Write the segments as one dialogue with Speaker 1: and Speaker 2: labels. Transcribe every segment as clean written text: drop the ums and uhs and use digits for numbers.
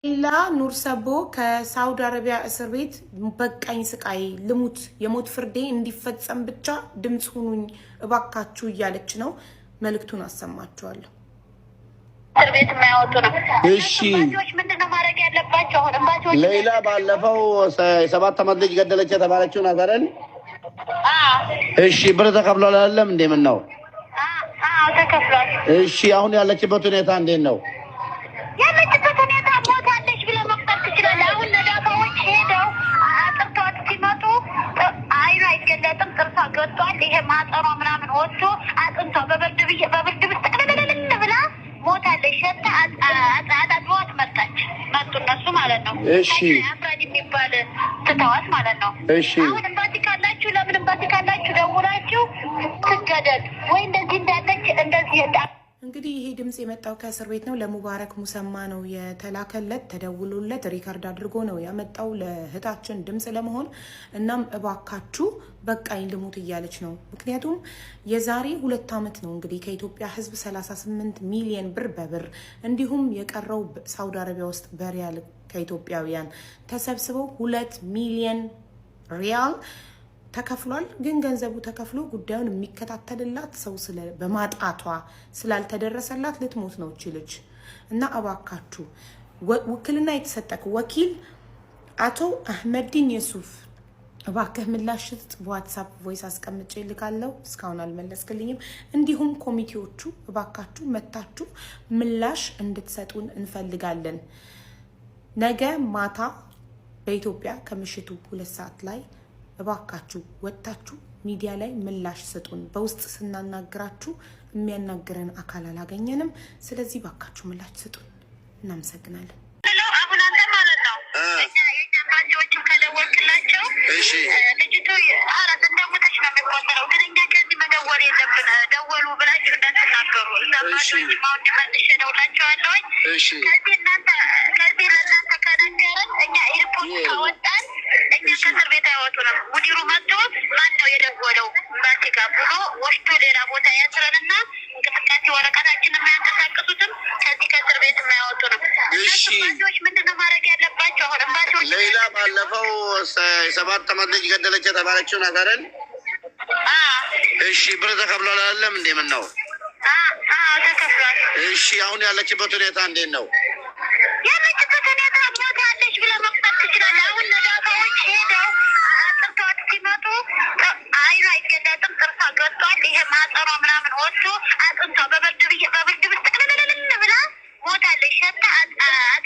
Speaker 1: ሌላ ኑር ሰቦ ከሳውዲ አረቢያ እስር ቤት በቃኝ ስቃይ ልሙት የሞት ፍርዴ እንዲፈጸም ብቻ ድምጽ ሁኑኝ እባካችሁ እያለች ነው። መልእክቱን አሰማችኋለሁ።
Speaker 2: እስር ቤት የማያወጡ ነው።
Speaker 3: እሺ
Speaker 2: ምንድነው ማድረግ ያለባቸው? አሁን ባጆች
Speaker 3: ሌላ ባለፈው 7 ዓመት ልጅ ገደለች የተባለችው ነገርን እሺ ብር ተከፍሏል አይደለም እንዴ? ምን ነው?
Speaker 2: ተከፍሏል።
Speaker 3: እሺ አሁን ያለችበት ሁኔታ እንዴት ነው?
Speaker 2: ያለችበት ሁኔታ ሞታለች ብለህ መፍታት ትችላለህ። አሁን ነዳፋዎች ሄደው አጥርተዋት ሲመጡ አይኗ አይገለጥም፣ ጥርሷ ገጧል። ይሄ ማጠሯ ምናምን ወጥቶ አጥንቷ በብርድ ውስጥ ቅልልልል ብላ ሞታለች። ሸታ አጣጥዋት መጡ እነሱ ማለት ነው።
Speaker 3: እሺ
Speaker 2: አፍራድ የሚባል ትተዋት ማለት ነው።
Speaker 3: እሺ
Speaker 2: አሁን እምባቲ ካላችሁ ለምን እምባቲ ካላችሁ ደውላችሁ ትገደል ወይ እንደዚህ እንዳለች እንደዚህ
Speaker 1: እንግዲህ ይሄ ድምጽ የመጣው ከእስር ቤት ነው። ለሙባረክ ሙሰማ ነው የተላከለት። ተደውሎለት ሪካርድ አድርጎ ነው ያመጣው ለእህታችን ድምጽ ለመሆን። እናም እባካችሁ በቃኝ ልሙት እያለች ነው። ምክንያቱም የዛሬ 2 ዓመት ነው እንግዲህ ከኢትዮጵያ ሕዝብ 38 ሚሊዮን ብር በብር እንዲሁም የቀረው ሳውዲ አረቢያ ውስጥ በሪያል ከኢትዮጵያውያን ተሰብስበው 2 ሚሊዮን ሪያል ተከፍሏል። ግን ገንዘቡ ተከፍሎ ጉዳዩን የሚከታተልላት ሰው በማጣቷ ስላልተደረሰላት ልትሞት ነው እቺ ልጅ። እና እባካችሁ ውክልና የተሰጠክ ወኪል አቶ አህመዲን የሱፍ እባክህ ምላሽ ስጥ። በዋትሳፕ ቮይስ አስቀምጬ ልካለው፣ እስካሁን አልመለስክልኝም። እንዲሁም ኮሚቴዎቹ እባካችሁ መታችሁ ምላሽ እንድትሰጡን እንፈልጋለን። ነገ ማታ በኢትዮጵያ ከምሽቱ 2 ሰዓት ላይ እባካችሁ ወጣችሁ ሚዲያ ላይ ምላሽ ስጡን። በውስጥ ስናናግራችሁ የሚያናግረን አካል አላገኘንም። ስለዚህ እባካችሁ ምላሽ ስጡን። እናመሰግናለን።
Speaker 2: አሁን አንተ ማለት ነው የኛ ፓርቲዎችም ከደወልክላቸው ልጅቱ አራት እንደሞተች ነው የሚቆጠረው። ግን እኛ ከዚህ መደወል የለብን። ደወሉ ብላችሁ እንዳትናገሩ። እዛ ፓርቲዎች ማውድ መልሽ ደውላቸዋለሁኝ። ከዚህ ለእናንተ ከነገረን እኛ ኤርፖርት ካወጣን እኛ ከእስር ቤት አይወጡንም። ሙዲሩ መጥቶ ማን ነው የደወለው ባቲ ጋር ብሎ ወስዶ ሌላ ቦታ ያስረንና እንቅስቃሴ ወረቀታችን የማያንቀሳቅሱትም ከዚህ ከእስር ቤት የማያወጡንም። ባቲዎች ምንድነው ማድረግ ያለባቸው? አሁን ባቲዎች
Speaker 3: ሌላ ባለፈው 7 ዓመት ልጅ ገደለች የተባለችው ነገርን እሺ ብር ተከፍሏል አይደለም እንዴ? ምን ነው?
Speaker 2: ተከፍሏል።
Speaker 3: እሺ አሁን ያለችበት ሁኔታ እንዴት ነው?
Speaker 2: ያለችበት ሁኔታ ሞታለች ብለህ መፍታት ትችላለህ። አሁን ነዳፋዎች ሄደው አጥርተዋት ሲመጡ አይኗ አይገለጥም፣ ጥርሷ ገጧል። ይሄ ማጠሯ ምናምን ወጥቶ አጥንቷ በብርድ ውስጥ ቅልልልል ብላ ሞታለች። ሸታ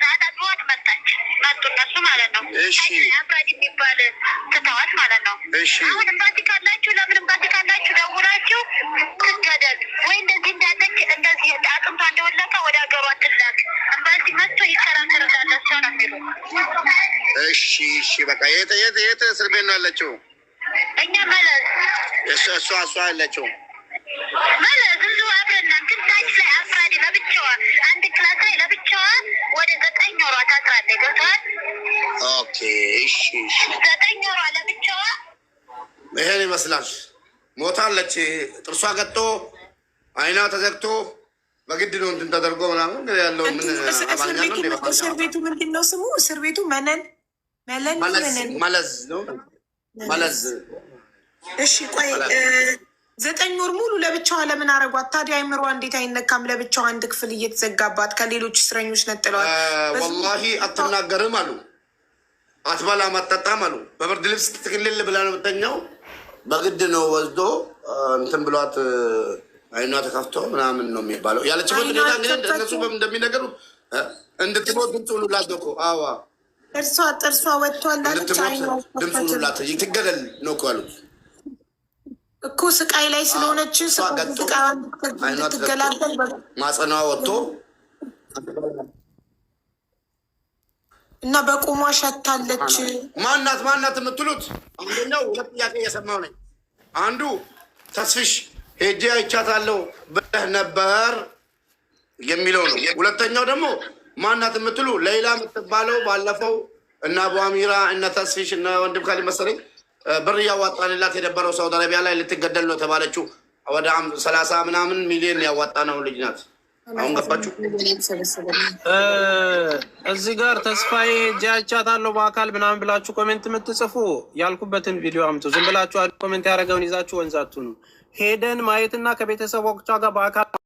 Speaker 2: አጣጥዋት መጡ እነሱ ማለት ነው።
Speaker 3: እሺ
Speaker 2: አፍራድ የሚባል ትተዋት ማለት ነው።
Speaker 3: እሺ
Speaker 2: አሁን እምባቲ ካላችሁ ለምን እምባቲ ካላችሁ ደውላችሁ ትገደል ወይ እንደዚህ እንዳለች እንደዚህ አጥንቷ እንደወለቀ ወደ ሀገሯ ትላክ። እምባቲ መጥቶ ይከራከርላቸው ነው የሚሉ።
Speaker 3: እሺ እሺ በቃ የት እስር ቤት ነው ያለችው?
Speaker 2: እኛ መለስ
Speaker 3: እሷ ያለችው
Speaker 2: መለስ ብዙ አብረና ግን ታች ላይ አፍራድ ለብቻዋ አንድ ክላስ ላይ ለብቻዋ ወደ 9 ወሯ ታስራለች። ገብተዋል?
Speaker 3: ኦኬ እሺ እሺ
Speaker 2: 9 ወሯ ለብቻዋ
Speaker 3: ይሄን ይመስላል። ሞታለች። ጥርሷ ገጦ አይና ተዘግቶ በግድ ነው እንትን ተደርጎ ምናምን ያለው ምን
Speaker 1: እስር ቤቱ ምንድን ነው ስሙ? እስር ቤቱ
Speaker 3: መለዝ ነው። መለዝ
Speaker 1: እሺ ቆይ 9 ወር ሙሉ ለብቻዋ ለምን አረጓት ታዲያ? አይምሯ እንዴት አይነካም? ለብቻዋ አንድ ክፍል እየተዘጋባት ከሌሎች እስረኞች ነጥለዋል።
Speaker 3: ወላሂ አትናገርም አሉ፣ አትበላም አትጠጣም አሉ። በብርድ ልብስ ትክልል ብላ ነው የምተኛው። በግድ ነው ወስዶ እንትን ብሏት አይኗ ተከፍቶ ምናምን ነው የሚባለው። ያለችበት ሁኔታ እንግዲህ እነሱ እንደሚነገሩ እንድትሞት ድምፅ ሁሉላት ነው እኮ። አዋ
Speaker 1: ጥርሷ ወጥቷል።
Speaker 3: እንድትሞት ድምፅ ሁሉላት ትገደል ነው እኮ ያሉት
Speaker 1: እኮ ስቃይ ላይ ስለሆነች ትገላገል
Speaker 3: ማጸኗ ወጥቶ
Speaker 1: እና በቁሟ ሸታለች።
Speaker 3: ማናት የምትሉት? አንደኛው 2 ጥያቄ እየሰማሁ ነኝ። አንዱ ተስፍሽ ሄጄ አይቻታለሁ ብለህ ነበር የሚለው ነው። ሁለተኛው ደግሞ ማናት የምትሉ ሌላ የምትባለው ባለፈው እና አቡአሚራ እነ ተስፍሽ እነ ወንድም ካሊ መሰለኝ ብር እያዋጣንላት የነበረው ሳውዲ አረቢያ ላይ ልትገደል ነው የተባለችው ወደ 30 ምናምን ሚሊዮን ያዋጣ ነው ልጅ ናት። አሁን ገባችሁ?
Speaker 4: እዚህ ጋር ተስፋዬ ጃቻታለሁ በአካል ምናምን ብላችሁ ኮሜንት የምትጽፉ ያልኩበትን ቪዲዮ አምጡ። ዝም ብላችሁ ኮሜንት ያደረገውን ይዛችሁ ወንዛቱ ነው ሄደን ማየትና ከቤተሰቦቿ ጋር በአካል